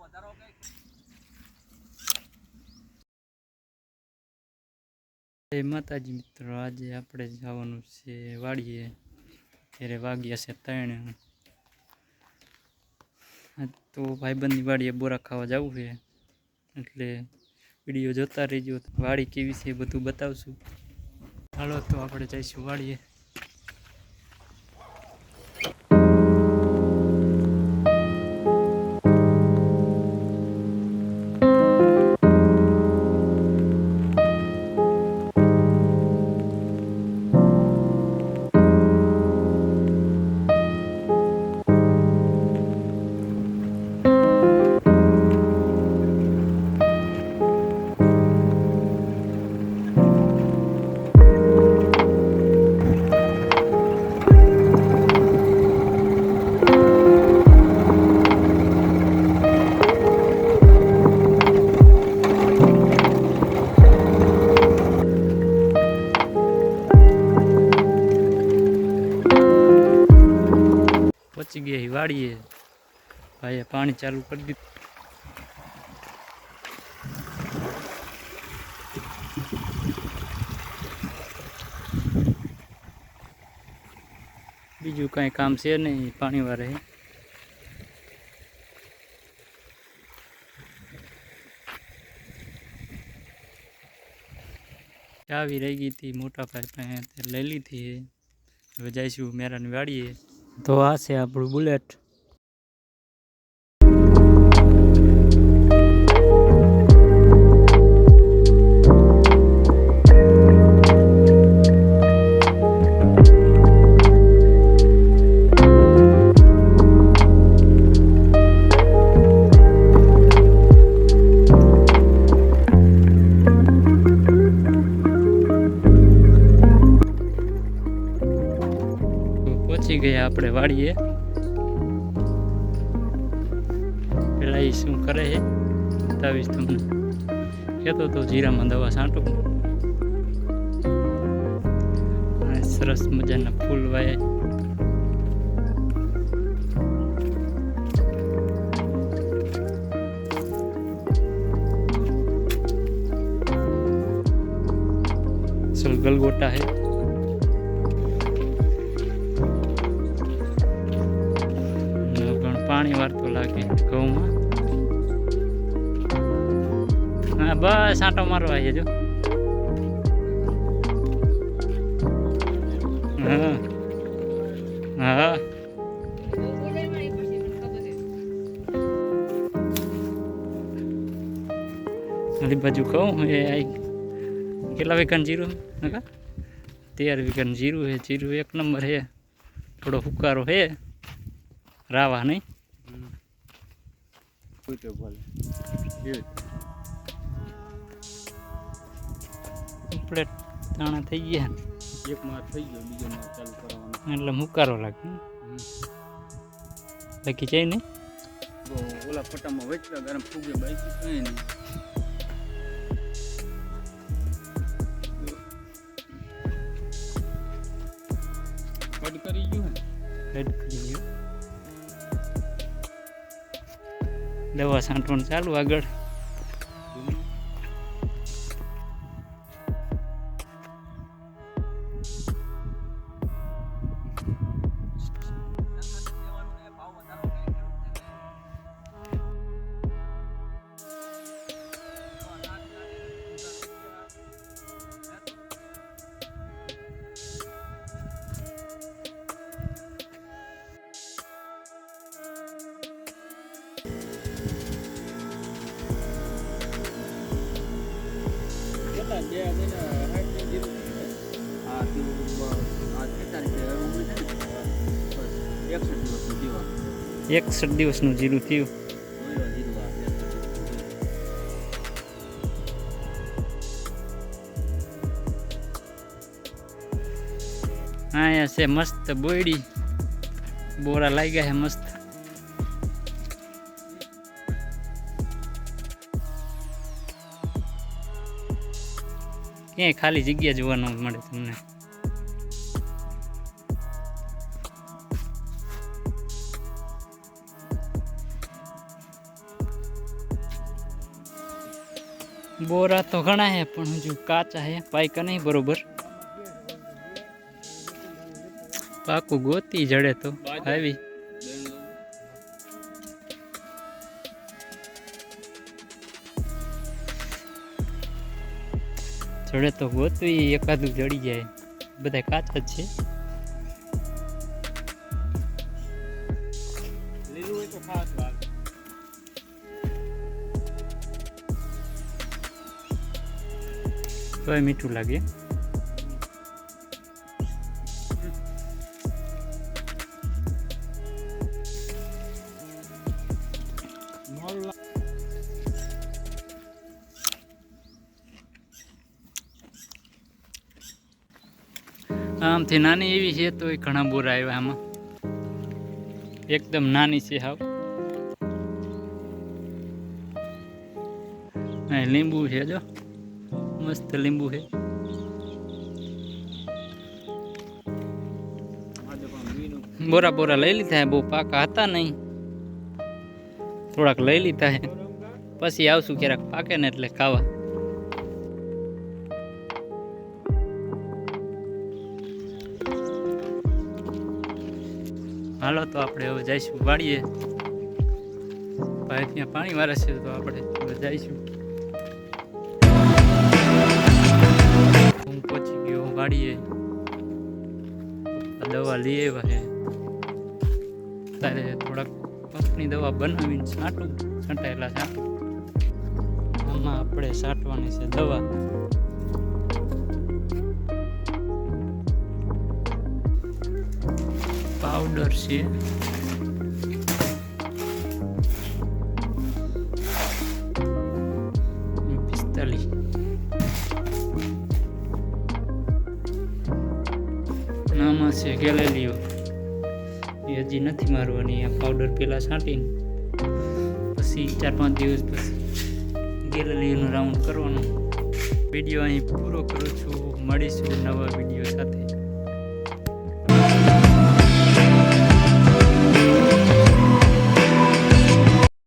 જય માતાજી મિત્રો, આજે આપણે જવાનું છે વાડીએ. ત્યારે વાગ્યા છે 3. તો ભાઈબંધની વાડીએ બોરા ખાવા જવું છે, એટલે વિડીયો જોતા રહેજો. વાડી કેવી છે બધું બતાવશું. હાલો તો આપણે જઈશું વાડીએ. પહોંચી ગયા વાડીએ. ભાઈએ પાણી ચાલુ કરી દીધું. બીજું કાંઈ કામ છે નહીં, પાણી વારે. ચાવી રહી ગઈ હતી મોટા ભાઈ પાસે, લઈ લીધી. હવે જઈશું મેરાની વાડીએ. તો આ છે આપણું બુલેટ. પહોંચી ગયા આપણે વાડીએ. પેલા એ શું કરે છે બતાવીશ તમને. કહેતો તો જીરામાં દવા છાંટું. સરસ મજાના ફૂલ વાય. ગલગોટા है. પાણી વારતો લાગે ઘઉંમાં. હા બસ આંટો મારવા છે જો. હા હા આલી બાજુ કહું એ કેટલા વીઘાનું જીરું? 13 વીઘાનું જીરું છે. જીરું 1 નંબર છે. થોડો હુકારો છે, રાવા નહીં. કમ્પ્લેટ દાણા થઈ ગયા. એક માર થઈ ગયો, બીજો માર ચાલુ કરવાનો, એટલે મુકારો લાગે. બાકી છે નહીં. ઓલા ફટામાં વેચતા ગરમ ફૂગે બાકી કઈ નહીં. કટ કરી ગયું ને, રેડ કરી ગયું. દવા છાંટવાનું ચાલુ આગળ. એક 61 દિવસનું જીરું થયું. અહીંયા છે મસ્ત બોયડી. બોરા લાગ્યા છે મસ્ત. ક્યાંય ખાલી જગ્યા જોવા ન મળે તમને. બોરા તો ઘણા હે પણ હજુ કાચા હે, પાયકા નહીં બરોબર. પાકું ગોતી જડે તો આવી. જડે તો ગોતવી, એકાદું જડી જાય. બધા કાચા જ છે. લીલું હોય તો ખાસ લાગે. તોય મીઠું લાગે. આમથી નાની એવી છે તો ઘણા બોરા આવ્યા આમાં. એકદમ નાની છે હાવ. અહીં લીંબુ છે, જો મસ્ત લીંબુ છે. બોરા બોરા લઈ લીધા હે, બહુ પાકા હતા નહીં, થોડાક લઈ લીધા હે. પછી આવશું ક્યારેક પાકે ને એટલે ખાવા. હાલો તો આપણે હવે જઈશું વાડીએ. ભાઈ ત્યાં પાણી વારે છે તો આપણે હવે જઈશું. હું પહોંચી ગયો વાડીએ. દવા લઈ આવ્યા છે. તારે થોડાક પંપની દવા બનાવીને છાંટું, છંટાયેલા છાંટું. આમાં આપણે છાંટવાની છે દવા. પાવડર છે. આમાં છે ગેલેલિયો. એ હજી નથી મારવાની. આ પાવડર પેલા છાંટીને પછી 4-5 દિવસ પછી ગેલેલિયોનો રાઉન્ડ કરવાનો. વિડીયો અહીં પૂરો કરું છું. મળીશું નવા વિડીયો સાથે.